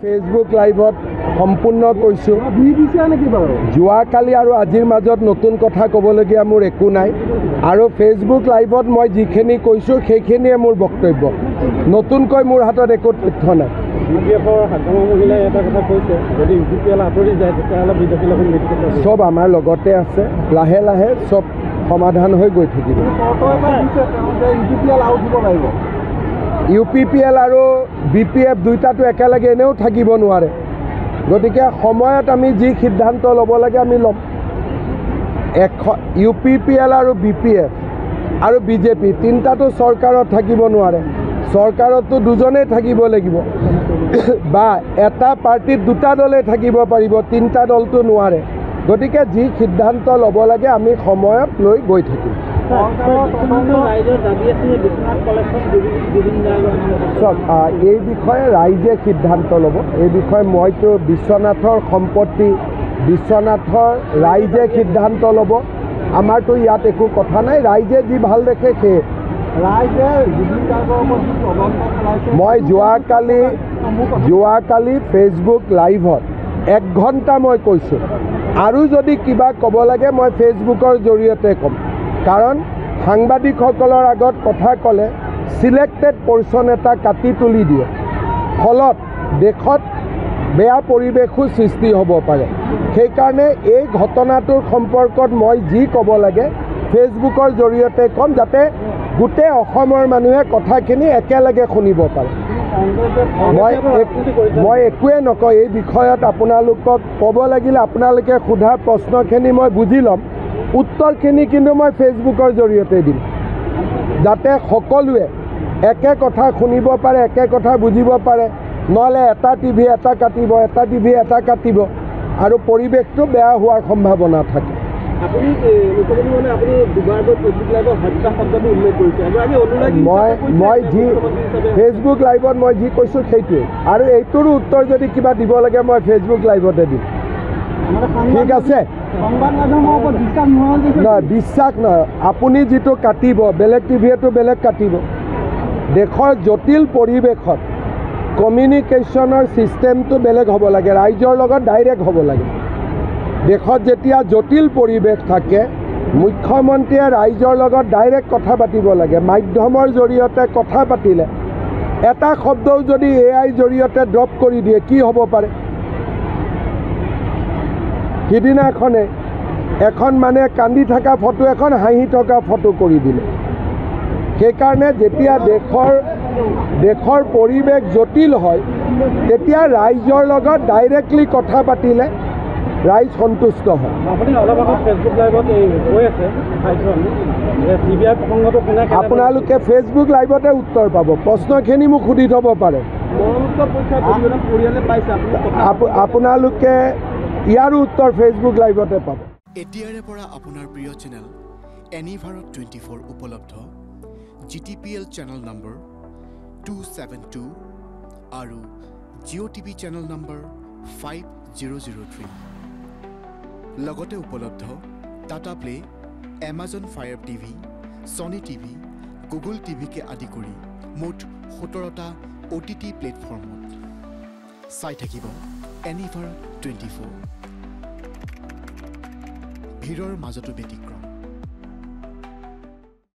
Facebook লাইভত সম্পূৰ্ণ কৈছোঁ যোৱাকালি আৰু আজিৰ মাজত নতুন কথা ক'বলগীয়া মোৰ একো নাই আৰু ফেচবুক লাইভত মই যিখিনি কৈছোঁ সেইখিনিয়ে মোৰ বক্তব্য নতুনকৈ মোৰ হাতত একো তথ্য নাই সব আমাৰ লগতে আছে লাহে লাহে সব সমাধান হৈ গৈ থাকিব UPPL আৰু BPF দুইটাটো একেলগে এনেও থাকিব নোৱাৰে গতিকে সময়ত আমি যি সিদ্ধান্ত ল'ব লাগে আমি ল'ম UPPL আৰু BPF আৰু BJP তিনিটাটো চৰকাৰত থাকিব নোৱাৰে চৰকাৰতো দুজনেই থাকিব লাগিব বা এটা পাৰ্টিত দুটা দলে থাকিব পাৰিব তিনিটা দলটো নোৱাৰে গতিকে যি সিদ্ধান্ত ল'ব লাগে আমি সময়ত লৈ গৈ থাকিম এই বিষয়ে ৰাইজে সিদ্ধান্ত ল'ব এই বিষয়ে মইতো বিশ্বনাথৰ সম্পত্তি বিশ্বনাথৰ ৰাইজে সিদ্ধান্ত ল'ব আমাৰতো ইয়াত একো কথা নাই ৰাইজে যি ভাল দেখে সেই মই যোৱাকালি ফেচবুক লাইভত 1 ঘণ্টা মই কৈছোঁ আৰু যদি কিবা ক'ব লাগে মই ফেচবুকৰ জৰিয়তে ক'ম কাৰণ সাংবাদিকসকলৰ আগত কথা ক'লে সিলেক্টেড পৰ্চন এটা কাটি তুলি দিয়ে ফলত দেশত বেয়া পৰিৱেশো সৃষ্টি হ'ব পাৰে সেইকাৰণে এই ঘটনাটোৰ সম্পৰ্কত মই যি ক'ব লাগে ফেচবুকৰ জৰিয়তে ক'ম যাতে গোটেই অসমৰ মানুহে কথাখিনি একেলগে শুনিব পাৰে মই একোৱে নকওঁ এই বিষয়ত আপোনালোকক ক'ব লাগিলে আপোনালোকে সোধা প্ৰশ্নখিনি মই বুজি ল'ম উত্তৰখিনি কিন্তু মই ফেচবুকৰ জৰিয়তে দিম যাতে সকলোৱে একে কথা শুনিব পাৰে একে কথা বুজিব পাৰে নহ'লে এটা টিভি এটা কাটিব এটা টিভি এটা কাটিব আৰু পৰিৱেশটো বেয়া হোৱাৰ সম্ভাৱনা থাকে মই যি ফেচবুক লাইভত মই যি কৈছোঁ সেইটোৱে আৰু এইটোৰো উত্তৰ যদি কিবা দিব লাগে মই ফেচবুক লাইভতে দিম ঠিক আছে নহয় বিশ্বাস নহয় আপুনি যিটো কাটিব বেলেগ টিভিয়েটো বেলেগ কাটিব দেশৰ জটিল পৰিৱেশত কমিউনিকেশ্যনৰ ছিষ্টেমটো বেলেগ হ'ব লাগে ৰাইজৰ লগত ডাইৰেক্ট হ'ব লাগে দেশত যেতিয়া জটিল পৰিৱেশ থাকে মুখ্যমন্ত্ৰীয়ে ৰাইজৰ লগত ডাইৰেক্ট কথা পাতিব লাগে মাধ্যমৰ জৰিয়তে কথা পাতিলে এটা শব্দও যদি AI জৰিয়তে ড্ৰপ কৰি দিয়ে কি হ'ব পাৰে সিদিনাখনে এখন মানে কান্দি থকা ফটো এখন হাঁহি থকা ফটো কৰি দিলে সেইকাৰণে যেতিয়া দেশৰ পৰিৱেশ জটিল হয় তেতিয়া ৰাইজৰ লগত ডাইৰেক্টলি কথা পাতিলে ৰাইজ সন্তুষ্ট হয় আপোনালোকে ফেচবুক লাইভতে উত্তৰ পাব প্ৰশ্নখিনি মোক সুধি থ'ব পাৰে আপোনালোকে ইয়াৰো উত্তৰ ফেচবুক লাইভতে পাব এতিয়াৰে পৰা আপোনাৰ প্ৰিয় চেনেল এনি ভাৰত 24 উপলব্ধ GTPL চেনেল নম্বৰ 272 আৰু জিঅ' টিভি চেনেল নম্বৰ 5003 লগতে উপলব্ধ Tata play Amazon fire TV Sony TV Google টিভিকে আদি কৰি মুঠ 17টা OTT প্লেটফৰ্মত চাই থাকিব এনি ভাৰত 24 ভিৰৰ মাজতো ব্যতিক্ৰম